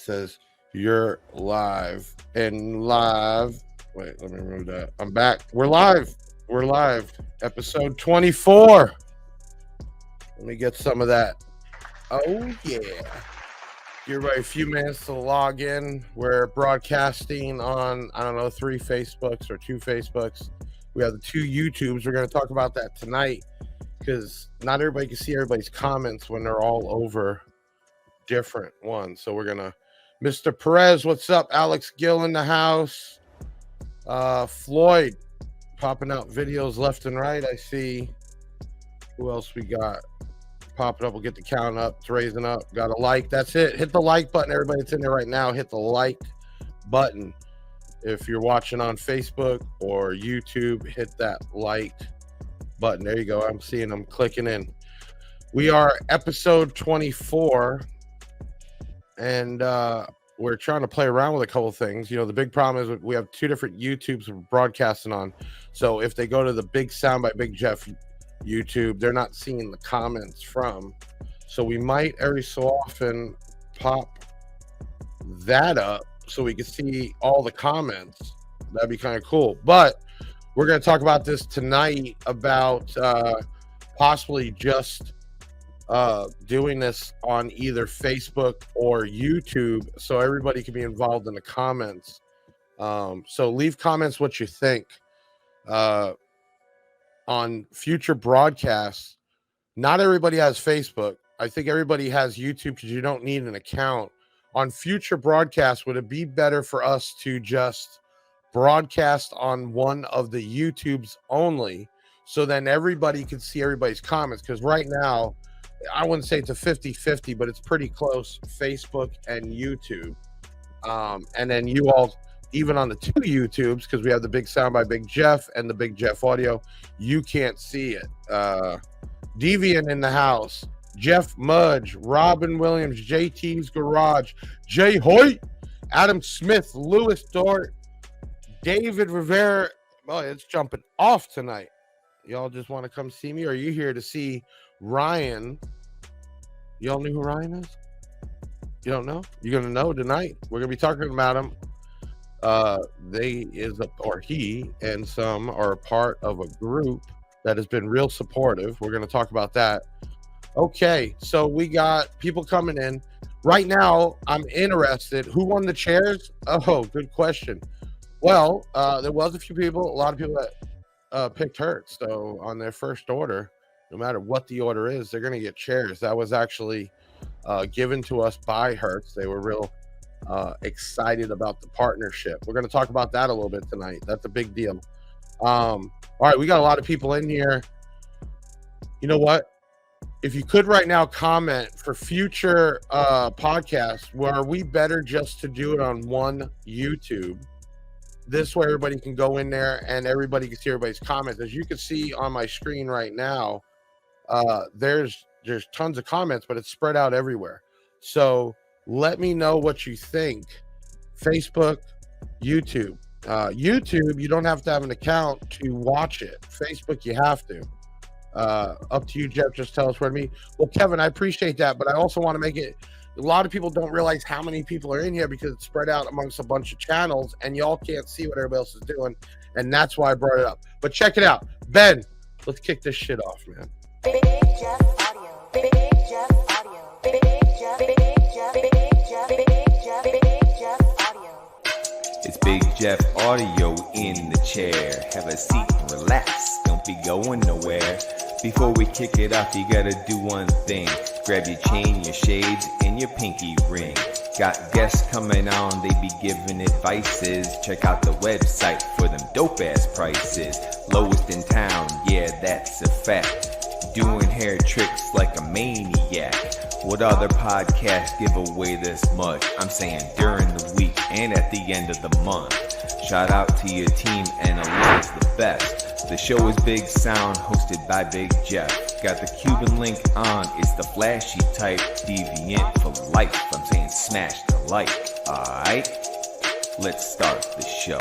says you're live and live. Wait, let me remove that. I'm back. We're live. We're live. Episode 24. Let me get some of that. Oh, yeah. Give everybody a few minutes to log in. We're broadcasting on, 3 Facebooks or 2 Facebooks. We have the 2 YouTubes. We're going to talk about that tonight because not everybody can see everybody's comments when they're all over different ones. So we're going to, Mr. Perez, what's up? Alex Gill in the house. Floyd popping out videos left and right. I see. Who else we got? Popping up. We'll get the count up. It's raising up. Got a like. That's it. Hit the like button. Everybody that's in there right now, hit the like button. If you're watching on Facebook or YouTube, hit that like button. There you go. I'm seeing them clicking in. We are episode 24, and we're trying to play around with a couple things. You know, the big problem is we have 2 different YouTubes we're broadcasting on. So if they go to the Big Sound by Big Jeff YouTube, they're not seeing the comments from. So we might every so often pop that up so we can see all the comments. That'd be kind of cool. But we're going to talk about this tonight about possibly just doing this on either Facebook or YouTube so everybody can be involved in the comments. So leave comments what you think. On future broadcasts, not everybody has Facebook. I think everybody has YouTube because you don't need an account. On future broadcasts, would it be better for us to just broadcast on one of the YouTubes only so then everybody can see everybody's comments? Because right now, I wouldn't say it's a 50-50, but it's pretty close, Facebook and YouTube. And then you all, even on the 2 YouTubes, because we have the Big Sound by Big Jeff and the Big Jeff Audio, you can't see it. Deviant in the house, Jeff Mudge, Robin Williams, JT's Garage, Jay Hoyt, Adam Smith, Lewis Dort, David Rivera. Oh, it's jumping off tonight. Y'all just want to come see me, or are you here to see Ryan? Y'all know who Ryan is? You don't know? You're gonna know tonight. We're gonna be talking about him. He and some are a part of a group that has been real supportive. We're going to talk about that. Okay, so we got people coming in right now. I'm interested. Who won the chairs? Oh, good question. Well, there was a few people, a lot of people that picked Hertz. So on their first order, no matter what the order is, they're going to get chairs. That was actually given to us by Hertz. They were real excited about the partnership. We're going to talk about that a little bit tonight. That's a big deal. All right, we got a lot of people in here. You know what? If you could right now comment for future podcasts, are we better just to do it on one YouTube? This way everybody can go in there and everybody can see everybody's comments. As you can see on my screen right now, there's tons of comments, but it's spread out everywhere. So let me know what you think. Facebook, YouTube. YouTube, you don't have to have an account to watch it. Facebook, you have to. Up to you, Jeff. Just tell us where to meet. Well, Kevin, I appreciate that, but I also want to make it. A lot of people don't realize how many people are in here because it's spread out amongst a bunch of channels, and y'all can't see what everybody else is doing, and that's why I brought it up. But check it out, Ben. Let's kick this shit off, man. Big Jeff Audio. Big Jeff Audio. Big Jeff. Big Jeff. Big Jeff. Big Jeff. Big Jeff Audio. It's Big Jeff Audio in the chair. Have a seat and relax. Don't be going nowhere. Before we kick it off, you gotta do one thing. Grab your chain, your shades, and your pinky ring. Got guests coming on, they be giving advices. Check out the website for them dope-ass prices. Lowest in town, yeah, that's a fact. Doing hair tricks like a maniac. What other podcasts give away this much? I'm saying during the week and at the end of the month. Shout out to your team, analyze the best. The show is Big Sound, hosted by Big Jeff. Got the Cuban link on, it's the flashy type. Deviant for life, I'm saying smash the like. Alright, let's start the show.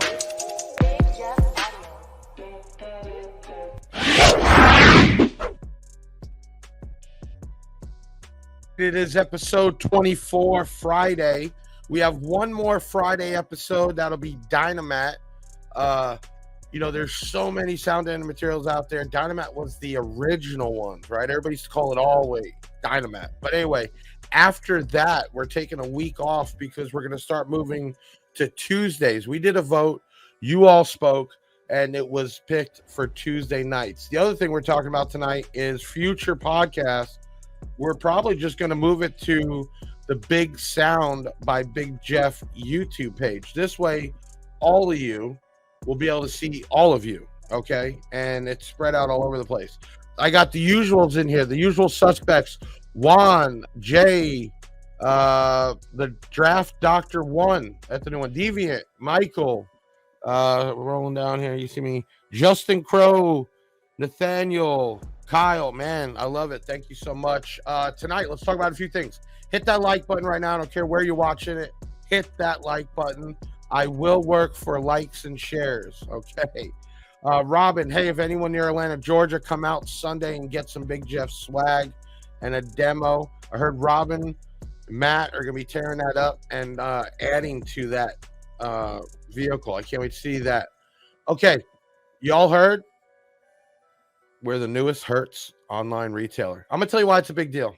It is episode 24, Friday. We have one more Friday episode that'll be Dynamite. There's so many sound editing materials out there. Dynamite was the original ones, right? Everybody used to call it always Dynamite. But anyway, after that, we're taking a week off because we're going to start moving to Tuesdays. We did a vote. You all spoke, and it was picked for Tuesday nights. The other thing we're talking about tonight is future podcasts. We're probably just going to move it to the Big Sound by Big Jeff YouTube page. This way, all of you will be able to see all of you, okay? And it's spread out all over the place. I got the usuals in here, the usual suspects. Juan, Jay, the Draft Doctor 1, that's the new one. Deviant, Michael, rolling down here, you see me. Justin Crow, Nathaniel, Kyle, man, I love it. Thank you so much. Tonight, let's talk about a few things. Hit that like button right now. I don't care where you're watching it. Hit that like button. I will work for likes and shares, okay? Robin, hey, if anyone near Atlanta, Georgia, come out Sunday and get some Big Jeff swag and a demo. I heard Robin, Matt are going to be tearing that up and adding to that vehicle. I can't wait to see that. Okay, y'all heard? We're the newest Hertz online retailer. I'm going to tell you why it's a big deal.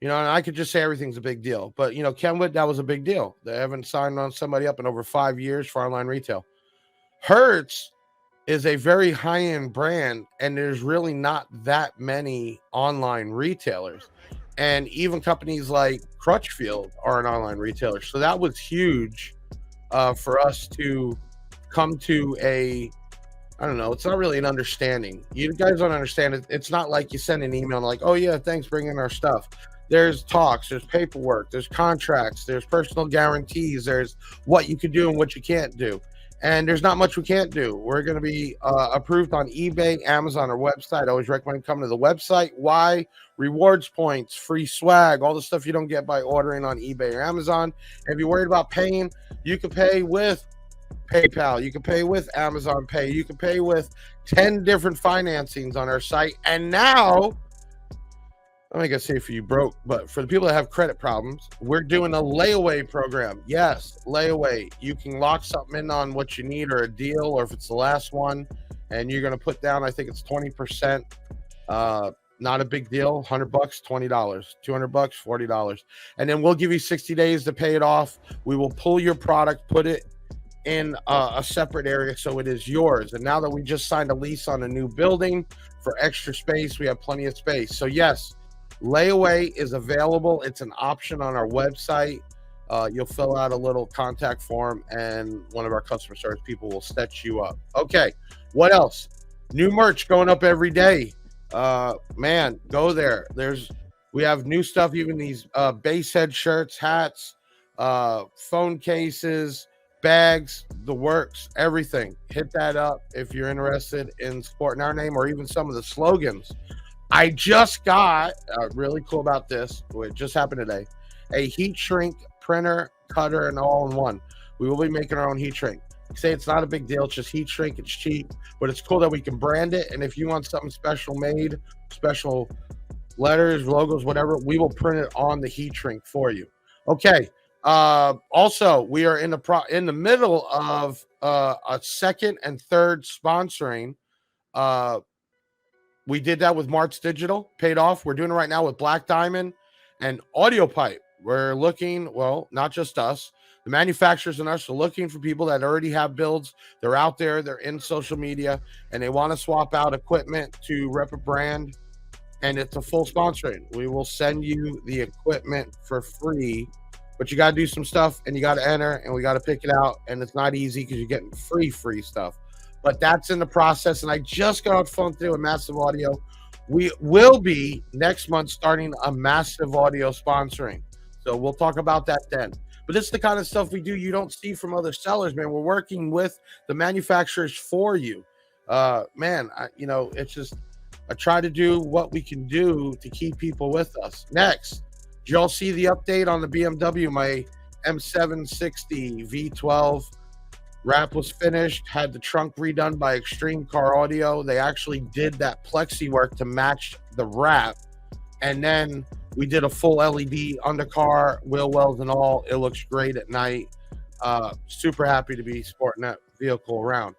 And I could just say everything's a big deal. But, Kenwood, that was a big deal. They haven't signed on somebody up in over 5 years for online retail. Hertz is a very high-end brand, and there's really not that many online retailers. And even companies like Crutchfield are an online retailer. So that was huge for us to come to I don't know. It's not really an understanding. You guys don't understand it. It's not like you send an email and like, oh, yeah, thanks, bring in our stuff. There's talks, there's paperwork, there's contracts, there's personal guarantees, there's what you could do and what you can't do. And there's not much we can't do. We're going to be approved on eBay, Amazon, or website. I always recommend coming to the website. Why? Rewards points, free swag, all the stuff you don't get by ordering on eBay or Amazon. And if you're worried about paying, you can pay with PayPal. You can pay with Amazon Pay. You can pay with 10 different financings on our site. And now, I'm not going to say for you broke, but for the people that have credit problems, we're doing a layaway program. Yes, layaway. You can lock something in on what you need or a deal, or if it's the last one, and you're going to put down, I think it's 20%. Not a big deal. $100, $20, $200, $40. And then we'll give you 60 days to pay it off. We will pull your product, put it in a separate area so it is yours. And now that we just signed a lease on a new building for extra space, we have plenty of space. So yes, layaway is available. It's an option on our website. You'll fill out a little contact form and one of our customer service people will set you up. Okay, what else? New merch going up every day. Man, go there. We have new stuff, even these base head shirts, hats, phone cases, bags, the works, everything. Hit that up if you're interested in supporting our name or even some of the slogans. I just got really cool about this. It just happened today. A heat shrink printer, cutter, and all in one. We will be making our own heat shrink. Say it's not a big deal. It's just heat shrink. It's cheap, but it's cool that we can brand it. And if you want something special made, special letters, logos, whatever, we will print it on the heat shrink for you. Okay. Also, we are in the middle of a second and third sponsoring. We did that with Mart's Digital, paid off. We're doing it right now with Black Diamond and Audio Pipe. We're looking, well, not just us, the manufacturers and us are looking for people that already have builds. They're out there, they're in social media, and they want to swap out equipment to rep a brand. And it's a full sponsoring. We will send you the equipment for free, but you got to do some stuff and you got to enter and we got to pick it out. And it's not easy because you're getting free stuff. But that's in the process. And I just got off the phone today with Massive Audio. We will be next month starting a Massive Audio sponsoring. So we'll talk about that then. But this is the kind of stuff we do you don't see from other sellers, man. We're working with the manufacturers for you. It's just, I try to do what we can do to keep people with us. Next, did y'all see the update on the BMW? My M760 V12 wrap was finished, had the trunk redone by Extreme Car Audio. They actually did that plexi work to match the wrap. And then We did a full LED undercar, wheel wells and all. It looks great at night. Super happy to be sporting that vehicle around.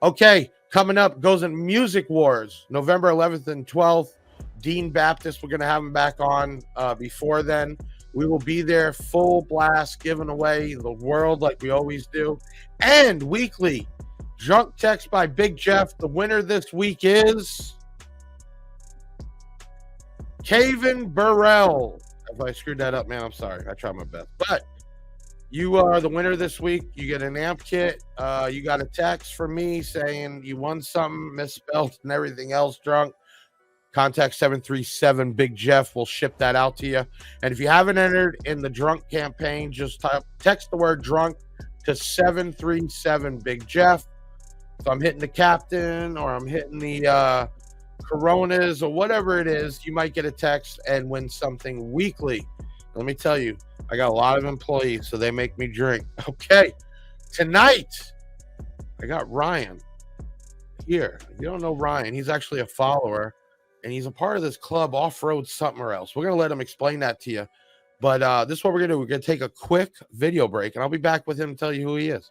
Okay, coming up goes in Music Wars, November 11th and 12th. Dean Baptist, we're going to have him back on before then. We will be there full blast, giving away the world like we always do. And weekly, Drunk Text by Big Jeff. The winner this week is Caven Burrell. If I screwed that up, man, I'm sorry. I tried my best. But you are the winner this week. You get an amp kit. You got a text from me saying you won something, misspelled and everything else drunk. Contact 737 Big Jeff. We'll ship that out to you. And if you haven't entered in the drunk campaign, just text the word drunk to 737 Big Jeff. If I'm hitting the captain or I'm hitting the Coronas or whatever it is, you might get a text and win something weekly. Let me tell you, I got a lot of employees, so they make me drink. Okay, tonight I got Ryan here. You don't know Ryan. He's actually a follower, and he's a part of this club, Off-Road something or else. We're going to let him explain that to you. But this is what we're going to do. We're going to take a quick video break, and I'll be back with him to tell you who he is.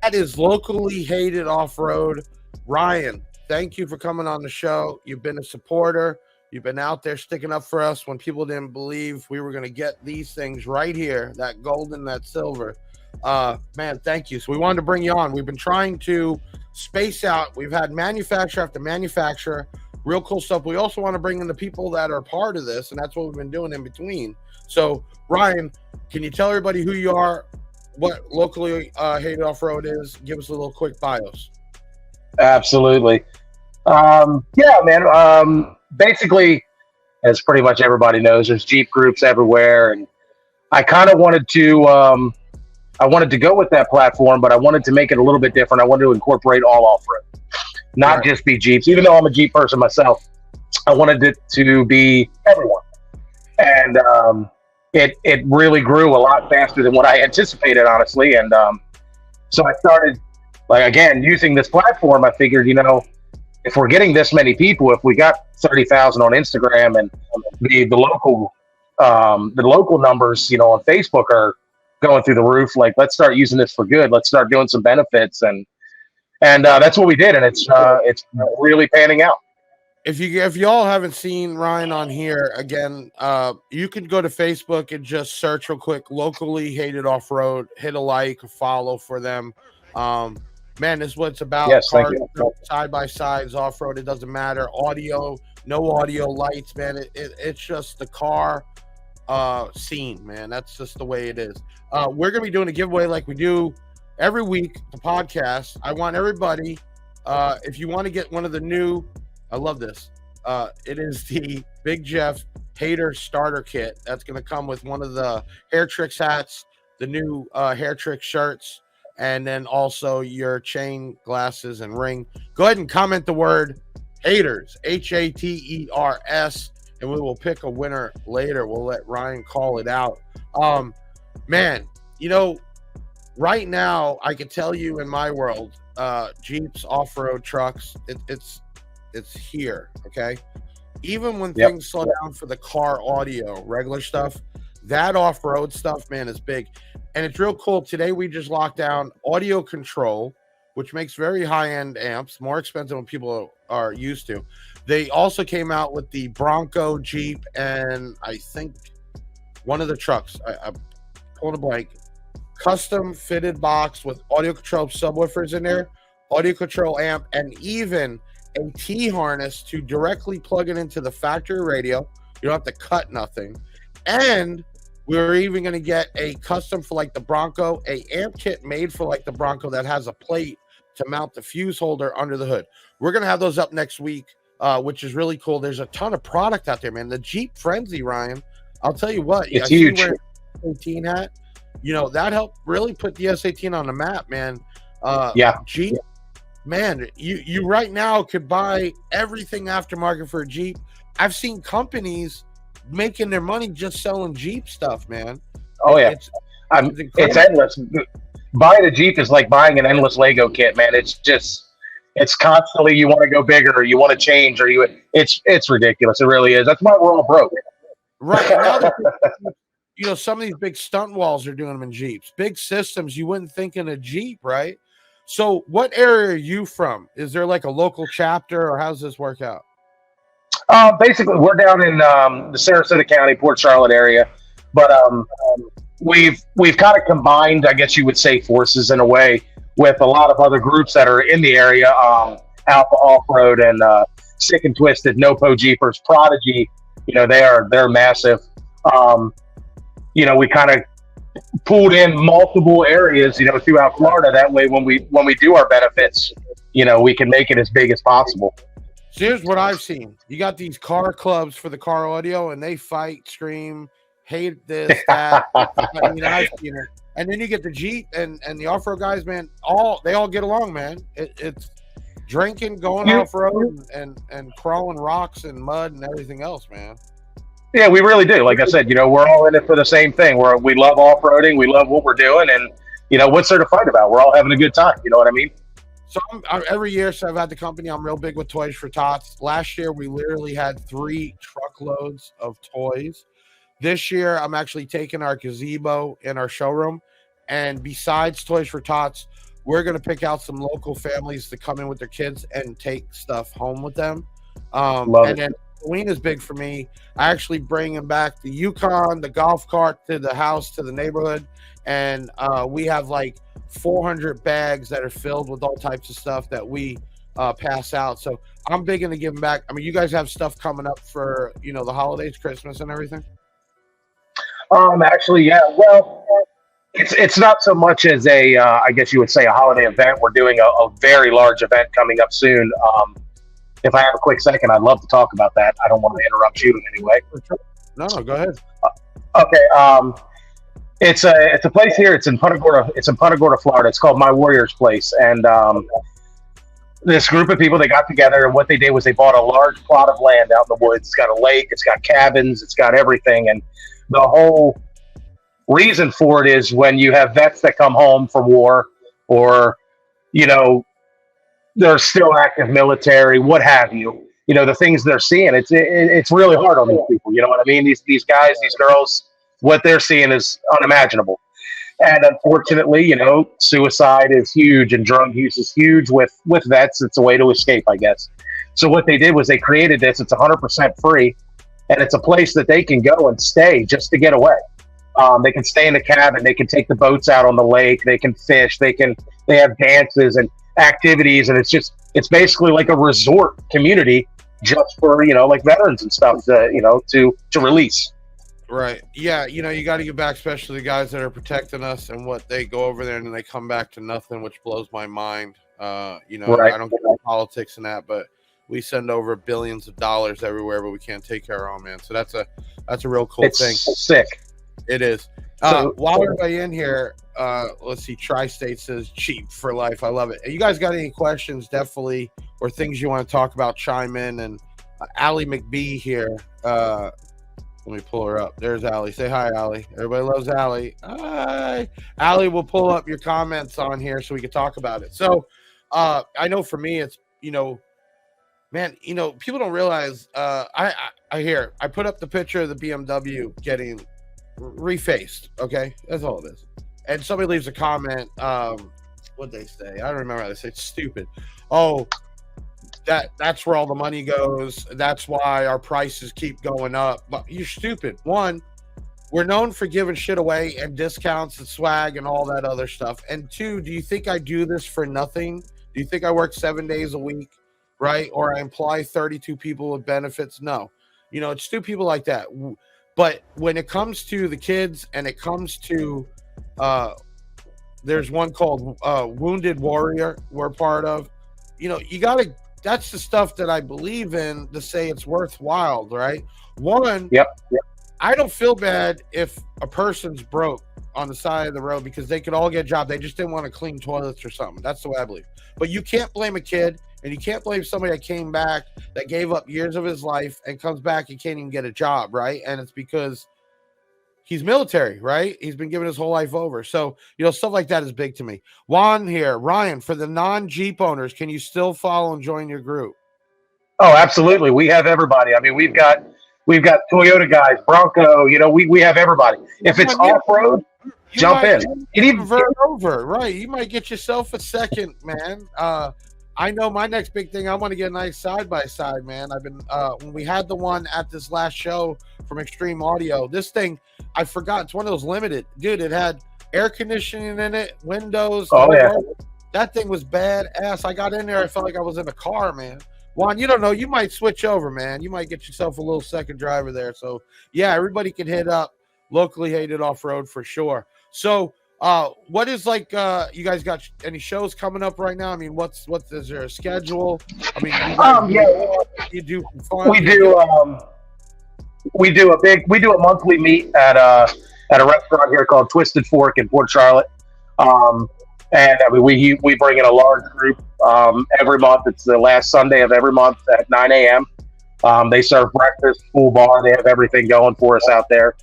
That is Locally Hated Off-Road. Ryan, thank you for coming on the show. You've been a supporter. You've been out there sticking up for us when people didn't believe we were going to get these things right here, that gold and that silver. Man, thank you. So we wanted to bring you on. We've been trying to space out. We've had manufacturer after manufacturer, real cool stuff. We also want to bring in the people that are part of this, and that's what we've been doing in between. So, Ryan, can you tell everybody who you are, what Locally Hated Off-Road is? Give us a little quick bios. Absolutely. Yeah, man. Basically, as pretty much everybody knows, there's Jeep groups everywhere, and I kind of wanted to go with that platform, but I wanted to make it a little bit different. I wanted to incorporate all off-road, not just be Jeeps. Even though I'm a Jeep person myself, I wanted it to be everyone, and it really grew a lot faster than what I anticipated, honestly. And so I started, again, using this platform. I figured, if we're getting this many people, if we got 30,000 on Instagram, and the local numbers, on Facebook are going through the roof, let's start using this for good. Let's start doing some benefits, and that's what we did, and it's really panning out. If y'all haven't seen Ryan on here, again, you can go to Facebook and just search real quick, Locally Hated Off-Road, hit a like, a follow for them. Man, this is what it's about. Yes, thank you. Side-by-sides, off-road, it doesn't matter. Audio, no audio, lights, man. It's just the car scene, man. That's just the way it is. We're going to be doing a giveaway like we do every week, the podcast. I want everybody, if you want to get one of the new, I love this. It is the Big Jeff Hater Starter Kit. That's going to come with one of the Hair Tricks hats, the new Hair Tricks shirts, and then also your chain, glasses, and ring. Go ahead and comment the word haters, Haters, and we will pick a winner later. We'll let Ryan call it out. Man, right now, I can tell you in my world, Jeeps, off-road trucks, it's here, okay? Even when things slow down for the car audio, regular stuff, that off-road stuff, man, is big. And it's real cool. Today we just locked down audio control which makes very high-end amps, more expensive than people are used to. They also came out with the Bronco, Jeep, and I think one of the trucks. I'm pulling a blank. Custom fitted box with audio control subwoofers in there, audio control amp, and even a T harness to directly plug it into the factory radio. You don't have to cut nothing. And we're even going to get a custom for like the Bronco, a amp kit made for like the Bronco that has a plate to mount the fuse holder under the hood. We're going to have those up next week, which is really cool. There's a ton of product out there, man. The Jeep Frenzy, Ryan, I'll tell you what. It's huge. You wear a S18 hat. You know, that helped really put the S18 on the map, man. Jeep, man, you right now could buy everything aftermarket for a Jeep. I've seen companies making their money just selling Jeep stuff, man. Oh yeah, it's endless. Buying a Jeep is like buying an endless Lego kit, man. It's constantly you want to go bigger, or you want to change, or it's ridiculous. It really is. That's why we're all broke. Right now, you know, some of these big stunt walls are doing them in Jeeps. Big systems, you wouldn't think in a Jeep, right? So what area are you from? Is there like a local chapter, or how's this work out? Basically, we're down in the Sarasota County, Port Charlotte area, but we've kind of combined, I guess you would say, forces in a way with a lot of other groups that are in the area. Alpha Off-Road and Sick and Twisted, NoPo Jeepers, Prodigy. You know, they're massive. You know, we kind of pulled in multiple areas, you know, throughout Florida. That way, when we do our benefits, you know, we can make it as big as possible. So here's what I've seen. You got these car clubs for the car audio, and they fight, scream, hate this, that. I mean, I've seen it. And then you get the Jeep and the off-road guys, man. They all get along, man. It's drinking, going off-road, and crawling rocks and mud and everything else, man. Yeah, we really do. Like I said, you know, we're all in it for the same thing. We love off-roading. We love what we're doing. And, you know, what's there to fight about? We're all having a good time. You know what I mean? So every year, I've had the company, I'm real big with Toys for Tots. Last year, we literally had 3 truckloads of toys. This year, I'm actually taking our gazebo in our showroom. And besides Toys for Tots, we're going to pick out some local families to come in with their kids and take stuff home with them. Then Halloween is big for me. I actually bringing back the Yukon, the golf cart to the house, to the neighborhood. And we have like 400 bags that are filled with all types of stuff that we pass out. So I'm big into giving back. I mean, you guys have stuff coming up for, you know, the holidays, Christmas and everything? Actually, yeah. Well, it's not so much as I guess you would say, a holiday event. We're doing a very large event coming up soon. If I have a quick second, I'd love to talk about that. I don't want to interrupt you in any way. No, go ahead. Okay. It's a place here. It's in Punta Gorda, Florida. It's called My Warrior's Place. And this group of people, they got together, and what they did was they bought a large plot of land out in the woods. It's got a lake. It's got cabins. It's got everything. And the whole reason for it is when you have vets that come home from war, or, you know, they're still active military, what have you. You know, the things they're seeing, it's really hard on these people. You know what I mean? These guys, these girls, what they're seeing is unimaginable. And unfortunately, you know, suicide is huge and drug use is huge with vets. It's a way to escape, I guess. So what they did was they created this. It's 100% free, and it's a place that they can go and stay just to get away. They can stay in the cabin. They can take the boats out on the lake. They can fish. They have dances and activities, and it's basically like a resort community just for, you know, like veterans and stuff to release. Right. Yeah. You know, you got to give back, especially the guys that are protecting us, and what they go over there and then they come back to nothing, which blows my mind. You know, right. I don't get into politics and that, but we send over billions of dollars everywhere, but we can't take care of our own, man. So that's a real cool thing. Sick. It is. While everybody in here, let's see. Tri-State says cheap for life. I love it. You guys got any questions? Definitely, or things you want to talk about? Chime in. And Allie McBee here. Let me pull her up. There's Allie. Say hi, Allie. Everybody loves Allie. Hi, Allie. We'll pull up your comments on here so we can talk about it. So, I know for me, it's, you know, man, you know, people don't realize. I put up the picture of the BMW getting refaced. Okay, that's all it is. And somebody leaves a comment. what they say. I don't remember how they say. It's stupid. Oh, that's where all the money goes. That's why our prices keep going up. But you're stupid. One, we're known for giving shit away and discounts and swag and all that other stuff. And two, do you think I do this for nothing? Do you think I work 7 days a week, right? Or I employ 32 people with benefits? No. It's two people like that. But when it comes to the kids and it comes to, there's one called Wounded Warrior we're part of. You got to, that's the stuff that I believe in to say it's worthwhile, right? One, Yep. I don't feel bad if a person's broke on the side of the road because they could all get a job. They just didn't want to clean toilets or something. That's the way I believe. But you can't blame a kid, and you can't blame somebody that came back, that gave up years of his life and comes back and can't even get a job, right? And it's because he's military, right? He's been given his whole life over. So, stuff like that is big to me. Juan here. Ryan, for the non-Jeep owners, can you still follow and join your group? Oh, absolutely. We have everybody. I mean, we've got Toyota guys, Bronco. We have everybody. If it's off road, jump in. You need to over, right? You might get yourself a second, man. I know my next big thing. I want to get a nice side by side, man. I've been when we had the one at this last show from Extreme Audio. This thing, I forgot. It's one of those limited, dude. It had air conditioning in it, windows. Oh yeah, that thing was badass. I got in there. I felt like I was in a car, man. Juan, you don't know. You might switch over, man. You might get yourself a little second driver there. So, yeah, everybody can hit up Locally Hated Off-Road for sure. So, what is you guys got any shows coming up right now? I mean, is there a schedule? I mean, you do fun. We do a monthly meet at a restaurant here called Twisted Fork in Port Charlotte. And I mean, we bring in a large group every month. It's the last Sunday of every month at 9 a.m. They serve breakfast, full bar. They have everything going for us out there.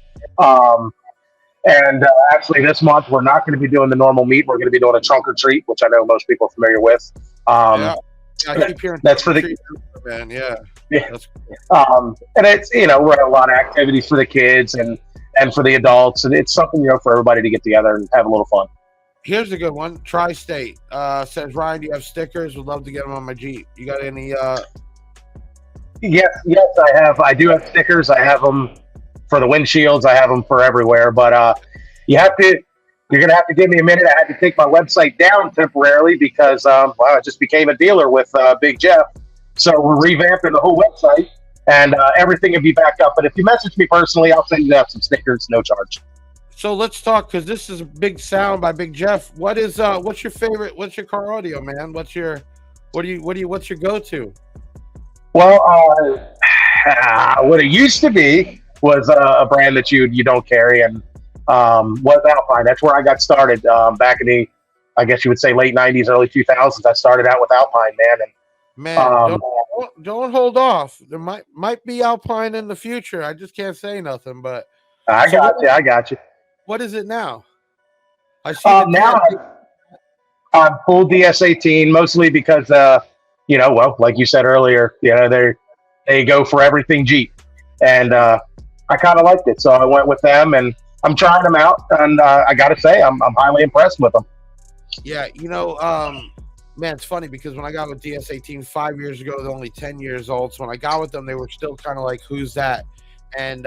And actually, this month we're not going to be doing the normal meet. We're going to be doing a trunk or treat, which I know most people are familiar with. I keep hearing that's for the man. Yeah. That's and it's we're at a lot of activities for the kids and for the adults, and it's something for everybody to get together and have a little fun. Here's a good one. Tri-State says, Ryan, do you have stickers? Would love to get them on my Jeep. You got any? Yes, I have. I do have stickers. I have them for the windshields. I have them for everywhere. But you're going to have to give me a minute. I had to take my website down temporarily because I just became a dealer with Big Jeff. So we're revamping the whole website, and everything will be back up. But if you message me personally, I'll send you out some stickers, no charge. So let's talk, because this is a big sound by Big Jeff. What's your favorite? What's your car audio, man? What's your go-to? Well, what it used to be was a brand that you don't carry, and was Alpine. That's where I got started back in the, I guess you would say, late 90s, early 2000s. I started out with Alpine, man. And don't hold off. There might be Alpine in the future. I just can't say nothing, but I got you. What is it now? I see now I'm full DS18, mostly because like you said earlier, they go for everything Jeep, and I kind of liked it, so I went with them, and I'm trying them out, and I got to say I'm highly impressed with them. Yeah, man, it's funny because when I got with DS18 5 years ago, they're only 10 years old. So when I got with them, they were still kind of like, who's that? And,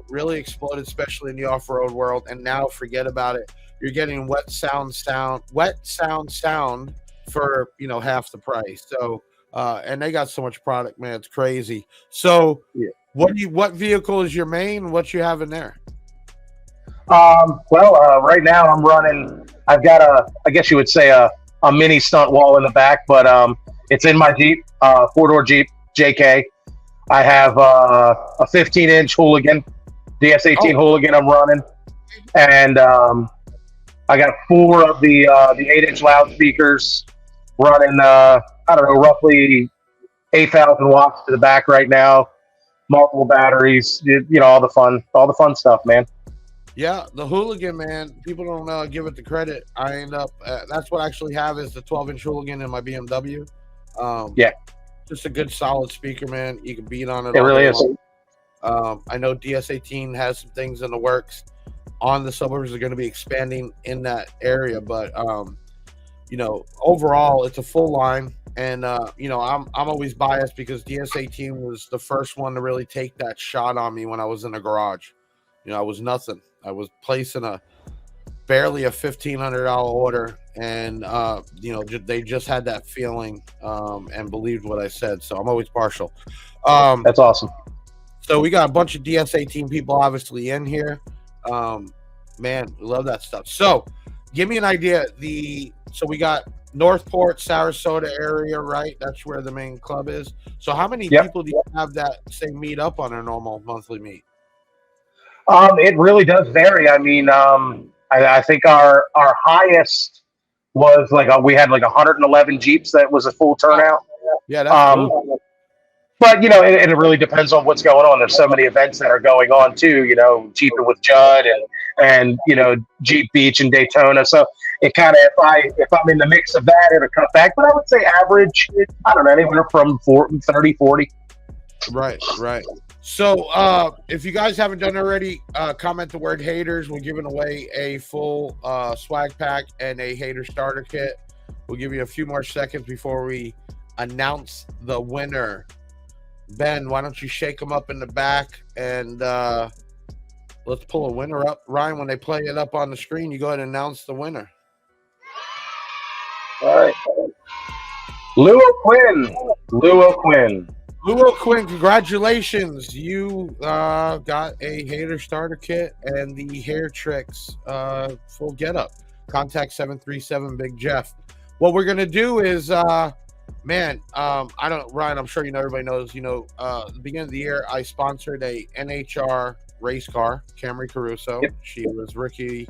really exploded, especially in the off-road world. And now forget about it. You're getting wet sound for, half the price. So, and they got so much product, man. It's crazy. So yeah. What vehicle is your main? What you have in there? Right now I'm running, I've got I guess you would say a mini stunt wall in the back, but it's in my Jeep, 4-door Jeep JK. I have a 15-inch Hooligan, DS18 Hooligan I'm running, and I got 4 of the 8-inch loudspeakers running, roughly 8,000 watts to the back right now, multiple batteries, all the fun stuff, man. Yeah, the Hooligan, man, people don't give it the credit. I end up, that's what I actually have is the 12-inch Hooligan in my BMW. Just a good solid speaker, man. You can beat on it. It really is. I know DS18 has some things in the works on the suburbs. Are going to be expanding in that area, but overall it's a full line. And I'm always biased because DS18 was the first one to really take that shot on me when I was in the garage. I was nothing. I was placing barely a $1,500 order, and they just had that feeling and believed what I said. So I'm always partial. That's awesome. So we got a bunch of DS18 people obviously in here. Man, we love that stuff. So give me an idea. So we got Northport, Sarasota area, right? That's where the main club is. So how many people do you have that say meet up on a normal monthly meet? It really does vary. I mean, I think our highest was we had 111 Jeeps. That was a full turnout. Yeah, that's cool. But it really depends on what's going on. There's so many events that are going on too. Jeeping with Judd and Jeep Beach and Daytona. So it kind of, if I'm in the mix of that, it'll cut back. But I would say average, I don't know, anywhere from 30, 40. Right. So if you guys haven't done it already, comment the word haters. We're giving away a full swag pack and a hater starter kit. We'll give you a few more seconds before we announce the winner. Ben, why don't you shake them up in the back and let's pull a winner up. Ryan, when they play it up on the screen, you go ahead and announce the winner. All right. Luo Quinn, congratulations. You got a hater starter kit and the hair tricks full get-up. Contact 737 Big Jeff. What we're going to do is, Ryan, I'm sure everybody knows, the beginning of the year, I sponsored a NHR race car, Camry Caruso. Yep. She was rookie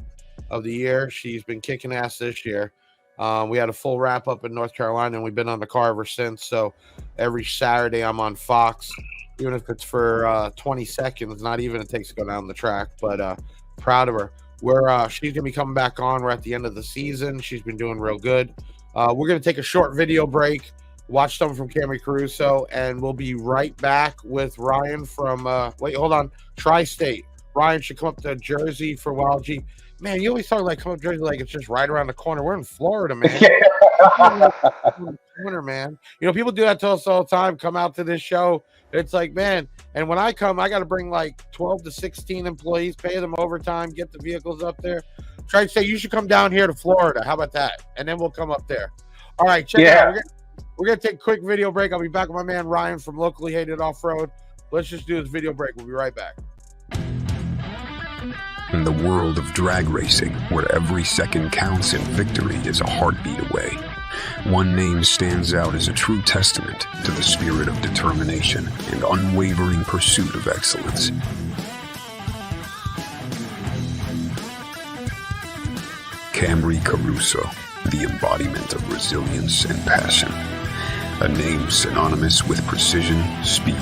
of the year. She's been kicking ass this year. We had a full wrap up in North Carolina, and we've been on the car ever since. So every Saturday I'm on Fox, even if it's for 20 seconds, not even it takes to go down the track, but proud of her. She's going to be coming back on. We're at the end of the season. She's been doing real good. We're going to take a short video break, watch something from Camry Caruso, and we'll be right back with Ryan from, Tri-State. Ryan should come up to Jersey for Wild Jeep. Man, you always talk come up to Jersey like it's just right around the corner. We're in Florida, man. Man. People do that to us all the time. Come out to this show. It's man. And when I come, I got to bring 12 to 16 employees, pay them overtime, get the vehicles up there. Try to say you should come down here to Florida. How about that? And then we'll come up there. All right, check it out. We're gonna take a quick video break. I'll be back with my man Ryan from Locally Hated Offroad. Let's just do this video break. We'll be right back. In the world of drag racing, where every second counts and victory is a heartbeat away, one name stands out as a true testament to the spirit of determination and unwavering pursuit of excellence. Camry Caruso, the embodiment of resilience and passion. A name synonymous with precision, speed,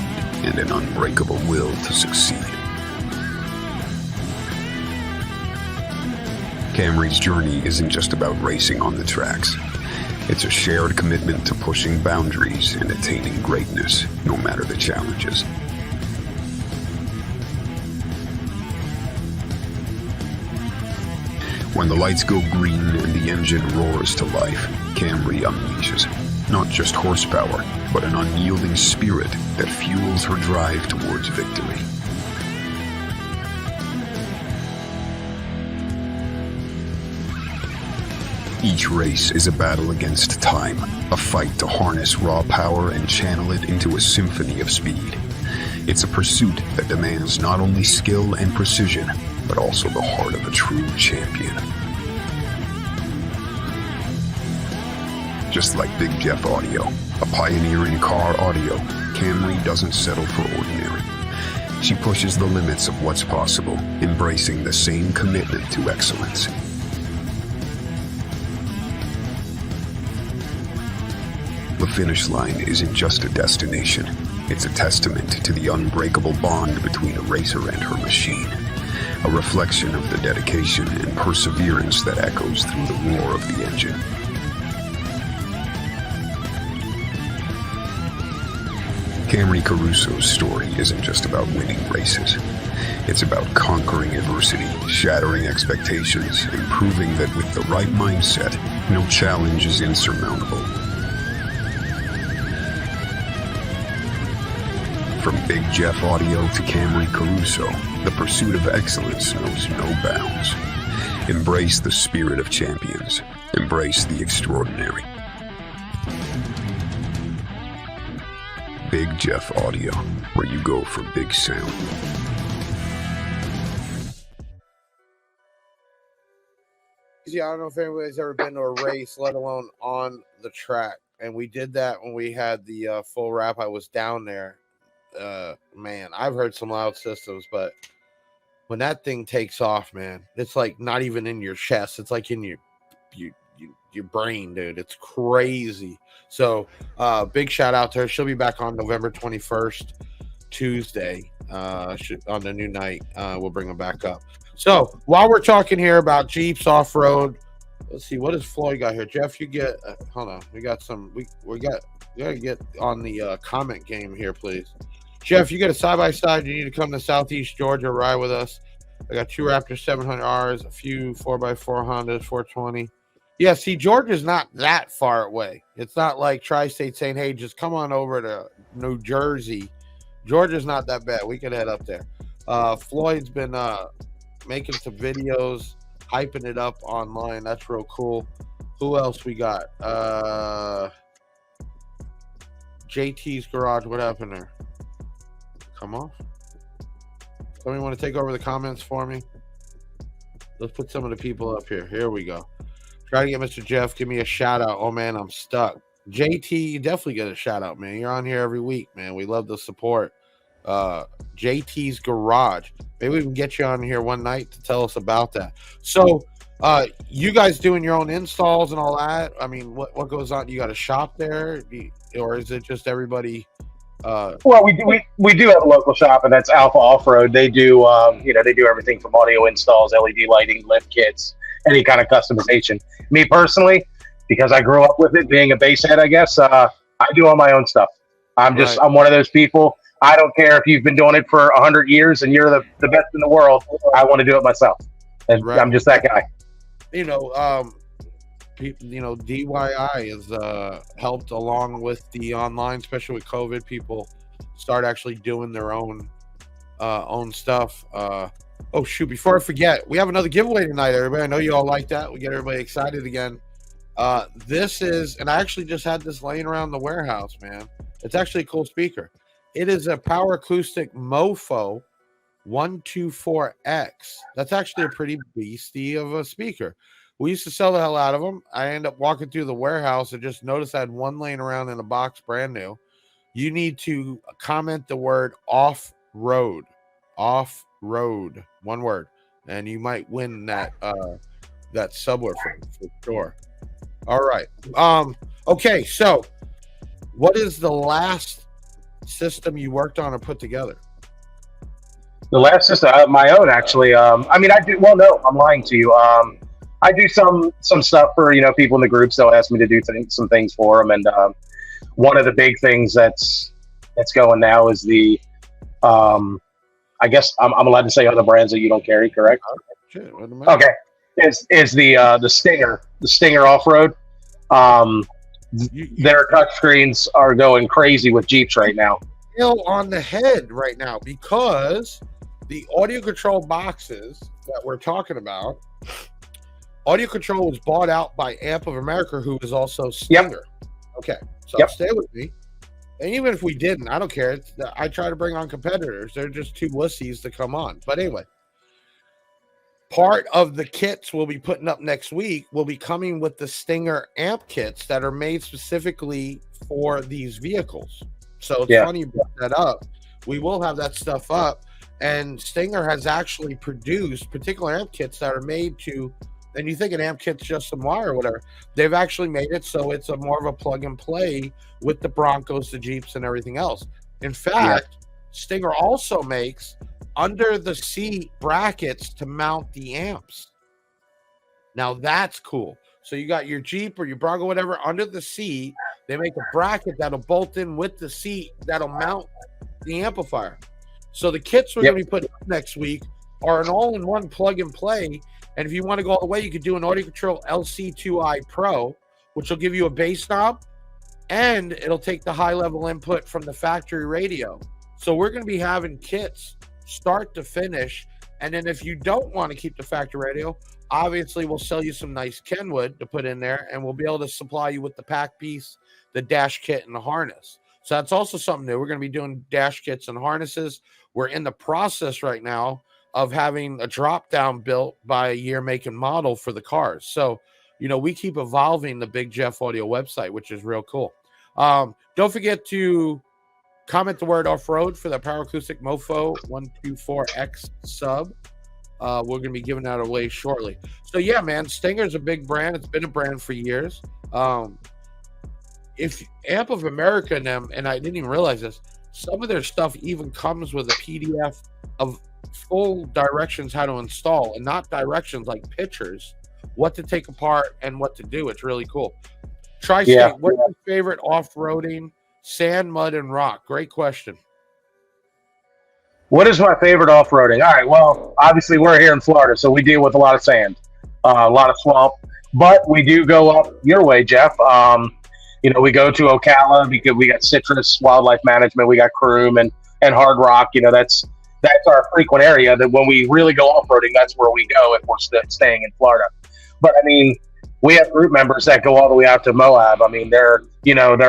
and an unbreakable will to succeed. Camry's journey isn't just about racing on the tracks. It's a shared commitment to pushing boundaries and attaining greatness, no matter the challenges. When the lights go green and the engine roars to life, Camry unleashes not just horsepower, but an unyielding spirit that fuels her drive towards victory. Each race is a battle against time, a fight to harness raw power and channel it into a symphony of speed. It's a pursuit that demands not only skill and precision, but also the heart of a true champion. Just like Big Jeff Audio, a pioneer in car audio, Camry doesn't settle for ordinary. She pushes the limits of what's possible, embracing the same commitment to excellence. The finish line isn't just a destination. It's a testament to the unbreakable bond between a racer and her machine. A reflection of the dedication and perseverance that echoes through the roar of the engine. Camry Caruso's story isn't just about winning races. It's about conquering adversity, shattering expectations, and proving that with the right mindset, No challenge is insurmountable. From Big Jeff Audio to Camry Caruso, the pursuit of excellence knows no bounds. Embrace the spirit of champions. Embrace the extraordinary. Big Jeff Audio, where you go for big sound. Yeah, I don't know if anybody's ever been to a race, let alone on the track. And we did that when we had the full wrap. I was down there. Man, I've heard some loud systems, but when that thing takes off, man, it's like not even in your chest. It's like in your brain, dude. It's crazy. So big shout out to her. She'll be back on November 21st, Tuesday, on the new night. We'll bring them back up. So while we're talking here about Jeeps off-road, let's see, what does Floyd got here? Jeff, you get hold on. We got some we gotta get on the comment game here, please. Jeff, you got a side-by-side. You need to come to Southeast Georgia, ride with us. I got two Raptor 700Rs, a few 4x4 Hondas, 420. Yeah, see, Georgia's not that far away. It's not like Tri-State saying, hey, just come on over to New Jersey. Georgia's not that bad. We could head up there. Floyd's been making some videos, hyping it up online. That's real cool. Who else we got? JT's Garage. What happened there? Come on. Somebody want to take over the comments for me? Let's put some of the people up here. Here we go. Try to get Mr. Jeff. Give me a shout out. Oh, man, I'm stuck. JT, you definitely get a shout out, man. You're on here every week, man. We love the support. JT's Garage. Maybe we can get you on here one night to tell us about that. So, you guys doing your own installs and all that? I mean, what goes on? You got a shop there, or is it just everybody? Well, we do have a local shop, and that's Alpha Off-Road. They do they do everything from audio installs, LED lighting, lift kits, any kind of customization. Me personally, because I grew up with it, being a bass head, I guess, I do all my own stuff. I'm one of those people. I don't care if you've been doing it for 100 years and you're the best in the world. I want to do it myself, and I'm just that guy. DIY has helped along with the online, especially with COVID. People start actually doing their own stuff. Oh shoot! Before I forget, we have another giveaway tonight, everybody. I know you all like that. We get everybody excited again. This is, and I actually just had this laying around the warehouse, man. It's actually a cool speaker. It is a Power Acoustic Mofo 124X. That's actually a pretty beastie of a speaker. We used to sell the hell out of them. I ended up walking through the warehouse and just noticed I had one laying around in a box, brand new. You need to comment the word off-road, one word, and you might win that subwoofer for sure. All right. Okay, so what is the last system you worked on or put together? The last system, my own, actually. I mean, I do. Well, no, I'm lying to you. I do some stuff for people in the groups. They'll ask me to do some things for them, and one of the big things that's going now is the I guess I'm allowed to say other brands that you don't carry, correct? Okay, is the Stinger Off-Road. Their touchscreens are going crazy with Jeeps right now. Nail on the head right now, because the audio control boxes that we're talking about. Audio control was bought out by Amp of America, who is also Stinger. Yep. Okay, so stay with me. And even if we didn't, I don't care. I try to bring on competitors. They're just too wussies to come on. But anyway, part of the kits we'll be putting up next week will be coming with the Stinger amp kits that are made specifically for these vehicles. So it's funny you brought that up. We will have that stuff up. And Stinger has actually produced particular amp kits that are made to, and you think an amp kit's just some wire or whatever. They've actually made it so it's a more of a plug and play with the Broncos, the Jeeps, and everything else. In fact, Stinger also makes under the seat brackets to mount the amps. Now that's cool. So you got your Jeep or your Bronco, whatever, under the seat. They make a bracket that'll bolt in with the seat that'll mount the amplifier. So the kits we're going to be putting up next week are an all-in-one plug and play. And if you want to go all the way, you could do an audio control LC2i Pro, which will give you a bass knob, and it'll take the high-level input from the factory radio. So we're going to be having kits start to finish. And then if you don't want to keep the factory radio, obviously we'll sell you some nice Kenwood to put in there, and we'll be able to supply you with the pack piece, the dash kit, and the harness. So that's also something new. We're going to be doing dash kits and harnesses. We're in the process right now of having a drop down built by year, make, and model for the cars. So, you know, we keep evolving the Big Jeff Audio website, which is real cool. Don't forget to comment the word off-road for the Power Acoustic Mofo 124X sub. We're going to be giving that away shortly. So, yeah, man, Stinger's a big brand. It's been a brand for years. If Amp of America and them, and I didn't even realize this, some of their stuff even comes with a PDF of full directions how to install, and not directions like pictures, what to take apart and what to do. It's really cool. Tri-State, what's your favorite off-roading? Sand, mud, and rock. Great question. What is my favorite off-roading? All right, well, obviously we're here in Florida, so we deal with a lot of sand, a lot of swamp, but we do go up your way, Jeff. You know, we go to Ocala because we got Citrus Wildlife Management, we got Croom and Hard Rock. You know, that's our frequent area that when we really go off-roading, that's where we go if we're staying in Florida. But I mean, we have group members that go all the way out to Moab. I mean, they're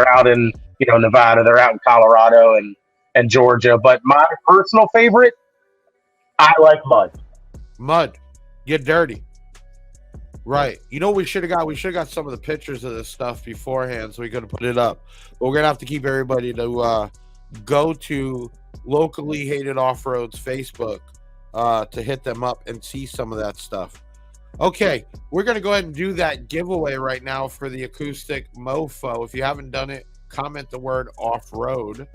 out in, Nevada, they're out in Colorado and Georgia. But my personal favorite, I like mud. Mud. Get dirty. Right. You know what we should have got? We should have got some of the pictures of this stuff beforehand so we could have put it up. But we're going to have to keep everybody to go to Locally Hated Offroad's Facebook to hit them up and see some of that stuff. Okay, we're going to go ahead and do that giveaway right now for the Acoustic Mofo. If you haven't done it, comment the word off-road.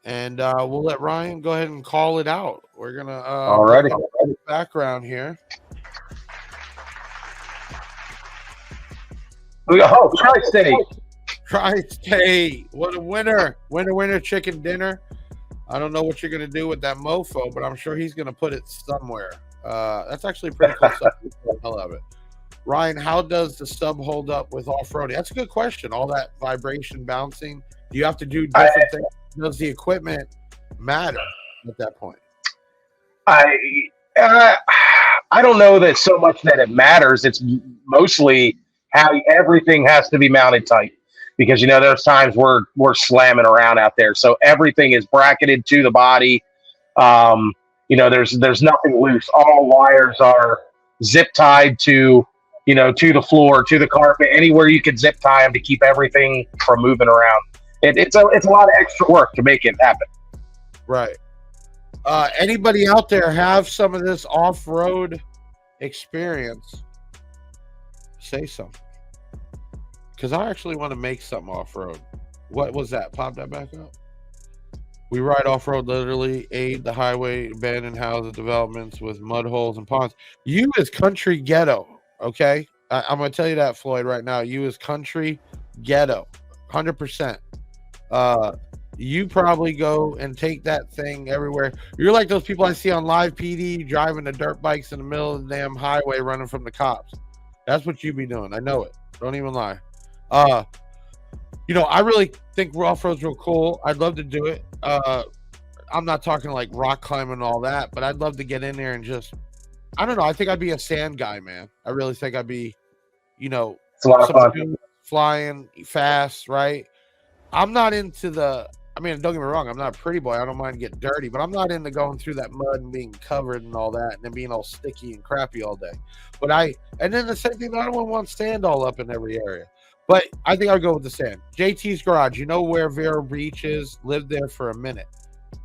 And we'll let Ryan go ahead and call it out. We're going to background here. Oh, Tri-State. Tri-State. What a winner. Winner, chicken dinner. I don't know what you're going to do with that mofo, but I'm sure he's going to put it somewhere. That's actually pretty cool stuff. I love it. Ryan, how does the sub hold up with off-roading? That's a good question. All that vibration bouncing. Do you have to do different things? Does the equipment matter at that point? I don't know that so much that it matters. It's mostly how everything has to be mounted tight, because there's times we're slamming around out there, so everything is bracketed to the body. There's nothing loose. All wires are zip tied to the floor, to the carpet, anywhere you could zip tie them to keep everything from moving around. It's a lot of extra work to make it happen. Right. Anybody out there have some of this off-road experience? Say something. Because I actually want to make something off-road. What was that? Pop that back up. We ride off-road, literally aid the highway, abandoned houses, developments with mud holes and ponds. You is country ghetto, okay? I'm going to tell you that, Floyd, right now. You is country ghetto, 100%. You probably go and take that thing everywhere. You're like those people I see on Live PD driving the dirt bikes in the middle of the damn highway running from the cops. That's what you be doing. I know it. Don't even lie. I really think off-road's real cool. I'd love to do it. I'm not talking like rock climbing and all that, but I'd love to get in there and just, I don't know. I think I'd be a sand guy, man. I really think I'd be, it's a lot of fun. Flying fast, right? I'm not into don't get me wrong. I'm not a pretty boy. I don't mind getting dirty, but I'm not into going through that mud and being covered and all that and then being all sticky and crappy all day. And then the same thing, I don't want sand all up in every area. But I think I'll go with the sand. JT's Garage. You know where Vero Beach is? Lived there for a minute.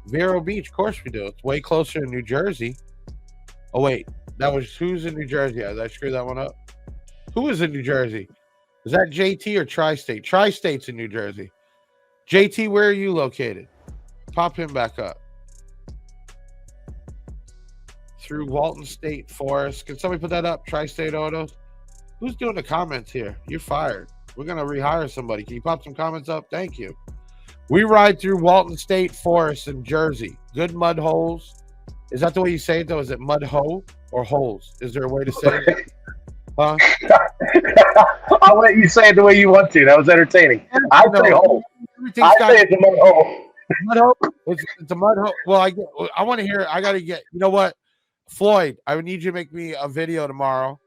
Vero Beach, of course we do. It's way closer to New Jersey. Oh, wait. Who's in New Jersey? Did I screw that one up? Who is in New Jersey? Is that JT or Tri-State? Tri-State's in New Jersey. JT, where are you located? Pop him back up. Through Walton State Forest. Can somebody put that up? Tri-State Autos. Who's doing the comments here? You're fired. We're going to rehire somebody. Can you pop some comments up? Thank you. We ride through Walton State Forest in Jersey. Good mud holes. Is that the way you say it though? Is it mud hoe or holes? Is there a way to say it? Huh? I'll let you say it the way you want to. That was entertaining. I say hole. Everything's I got say it's a mud hole. mud hoe. It's a mud hoe. Well, I want to hear. I got to get. You know what, Floyd? I would need you to make me a video tomorrow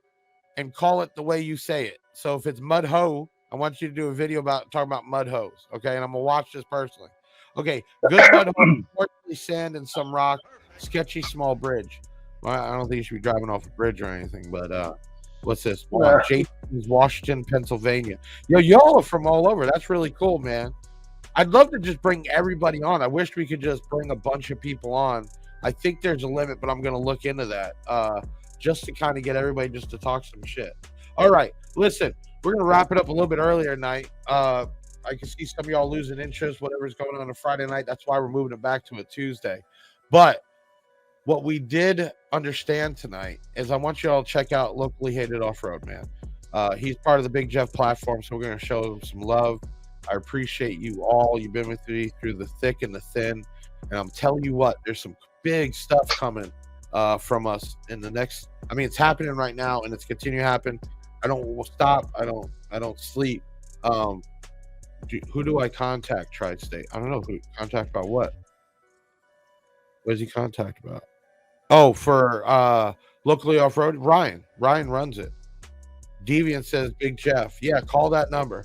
and call it the way you say it. So if it's mud hoe, I want you to do a video about talking about mud hoes. Okay, and I'm gonna watch this personally. Okay, good mud hoe, unfortunately sand and some rock, sketchy small bridge. Well, I don't think you should be driving off a bridge or anything, but what's this? Jason's Washington, Pennsylvania. Yo, y'all are from all over. That's really cool, man. I'd love to just bring everybody on. I wish we could just bring a bunch of people on. I think there's a limit, but I'm gonna look into that. Just to kind of get everybody just to talk some shit. All right, listen, we're gonna wrap it up a little bit earlier tonight. I can see some of y'all losing interest, whatever's going on Friday night. That's why we're moving it back to a Tuesday. But what we did understand tonight is I want y'all to check out Locally Hated Offroad, man. He's part of the Big Jeff platform, so we're gonna show him some love. I appreciate you all. You've been with me through the thick and the thin, and I'm telling you what, there's some big stuff coming from us in the next. I mean, it's happening right now, and it's continuing to happen. I don't stop. I don't sleep. Who do I contact? Tri-State. I don't know who contact about what. What does he contact about? Oh, for Locally Off-Road. Ryan runs it. Deviant says Big Jeff. Yeah, call that number.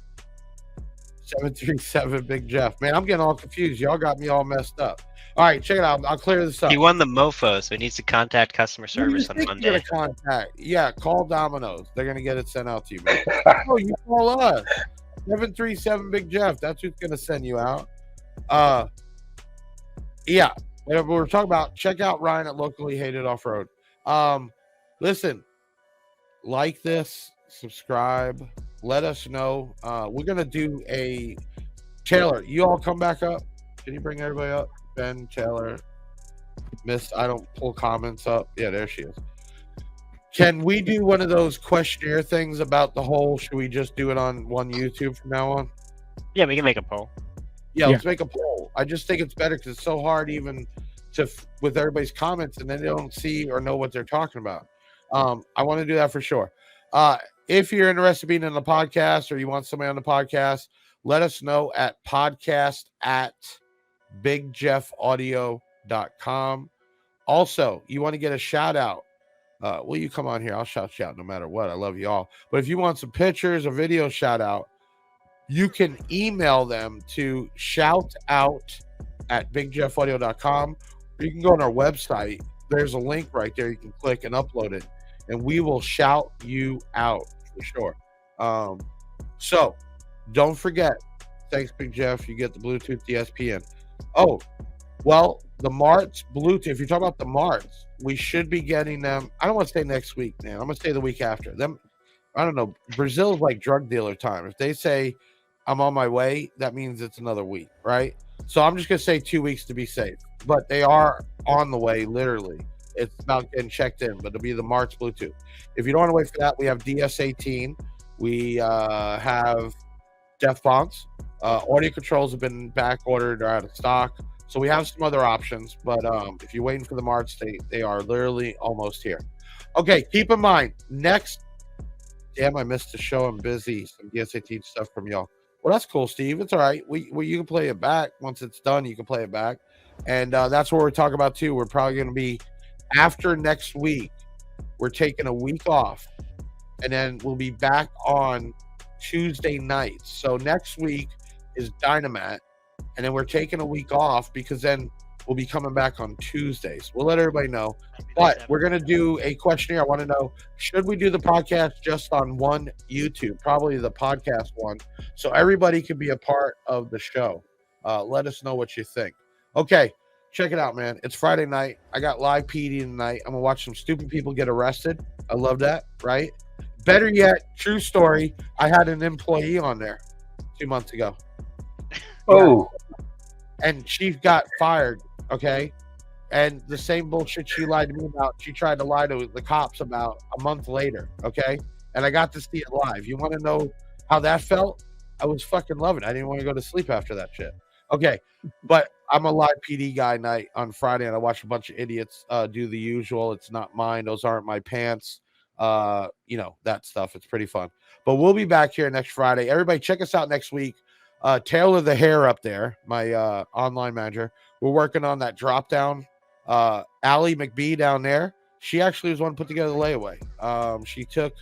737 Big Jeff. Man, I'm getting all confused. Y'all got me all messed up. All right, check it out. I'll clear this up. He won the mofo, so he needs to contact customer service on Monday. Contact. Yeah, call Domino's. They're going to get it sent out to you, man. Oh, you call us. 737 Big Jeff. That's who's going to send you out. Yeah, whatever we're talking about, check out Ryan at Locally Hated Offroad. Listen, like this, subscribe, let us know. We're going to do a Taylor. You all come back up. Can you bring everybody up? Ben, Taylor, Miss, I don't pull comments up. Yeah, there she is. Can we do one of those questionnaire things about the whole? Should we just do it on one YouTube from now on? Yeah, we can make a poll. Yeah, let's make a poll. I just think it's better because it's so hard even to with everybody's comments, and then they don't see or know what they're talking about. I want to do that for sure. If you're interested in being in the podcast or you want somebody on the podcast, let us know at podcast@bigjeffaudio.com. Also, you want to get a shout out. Will you come on here? I'll shout you out no matter what. I love you all. But if you want some pictures or video shout out, you can email them to shoutout@bigjeffaudio.com. Or you can go on our website. There's a link right there. You can click and upload it, and we will shout you out for sure. So don't forget. Thanks, Big Jeff. You get the Bluetooth ESPN. Oh, well, the Marts Bluetooth. If you're talking about the Marts, we should be getting them. I don't want to say next week, man. I'm going to say the week after. Them, I don't know. Brazil's like drug dealer time. If they say I'm on my way, that means it's another week, right? So I'm just going to say 2 weeks to be safe. But they are on the way, literally. It's about getting checked in, but it'll be the Marts Bluetooth. If you don't want to wait for that, we have DS18. We have Def Fonts. Audio controls have been back ordered or out of stock. So we have some other options, but if you're waiting for the Marts, they are literally almost here. Okay, keep in mind, next, damn, I missed the show. I'm busy. Some DS18 stuff from y'all. Well, that's cool, Steve. It's all right. You can play it back. Once it's done, you can play it back. And that's what we're talking about, too. We're probably going to be, after next week, we're taking a week off. And then we'll be back on Tuesday nights. So next week is Dynamite. And then we're taking a week off because then we'll be coming back on Tuesdays. We'll let everybody know. But we're going to do a questionnaire. I want to know, should we do the podcast just on one YouTube? Probably the podcast one. So everybody can be a part of the show. Let us know what you think. Okay, check it out, man. It's Friday night. I got live PD tonight. I'm going to watch some stupid people get arrested. I love that, right? Better yet, true story, I had an employee on there 2 months ago. Oh. And she got fired, okay? And the same bullshit she lied to me about, she tried to lie to the cops about a month later, okay? And I got to see it live. You want to know how that felt? I was fucking loving it. I didn't want to go to sleep after that shit. Okay, but I'm a live PD guy night on Friday, and I watch a bunch of idiots do the usual. It's not mine; those aren't my pants. That stuff. It's pretty fun. But we'll be back here next Friday. Everybody, check us out next week. Taylor the Hair up there, my online manager. We're working on that drop down. Allie McBee down there. She actually was one to put together the layaway. She took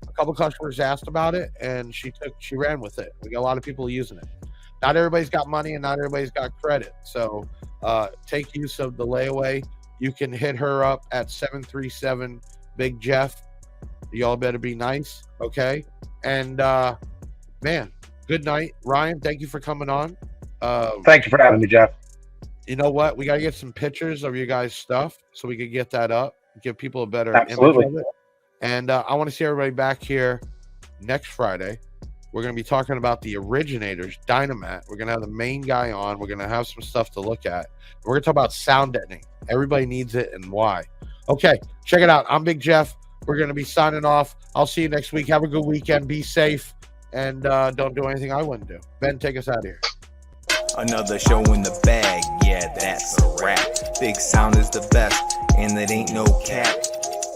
a couple customers asked about it, and she ran with it. We got a lot of people using it. Not everybody's got money, and not everybody's got credit. So take use of the layaway. You can hit her up at 737 Big Jeff. Y'all better be nice, okay? And man, good night, Ryan. Thank you for coming on. Thank you for having me, Jeff. You know what? We got to get some pictures of your guys' stuff so we could get that up, give people a better Absolutely. image of it. And I want to see everybody back here next Friday. We're going to be talking about the originators, Dynamat. We're going to have the main guy on. We're going to have some stuff to look at. We're going to talk about sound deadening. Everybody needs it and why. Okay, check it out. I'm Big Jeff. We're going to be signing off. I'll see you next week. Have a good weekend. Be safe. And don't do anything I wouldn't do. Ben, take us out of here. Another show in the bag, yeah, that's a wrap. Big Sound is the best, and it ain't no cap.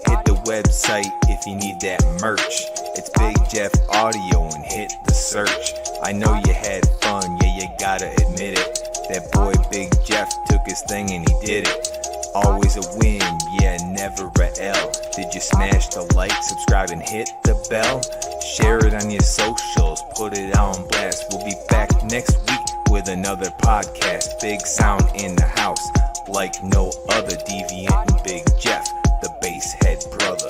Hit the website if you need that merch. It's Big Jeff Audio and hit the search. I know you had fun, yeah, you gotta admit it. That boy Big Jeff took his thing and he did it. Always a win, yeah, never a L. Did you smash the like, subscribe, and hit the bell? Share it on your socials, put it on blast. We'll be back next week with another podcast. Big Sound in the house, like no other. Deviant and Big Jeff, the bass head brother.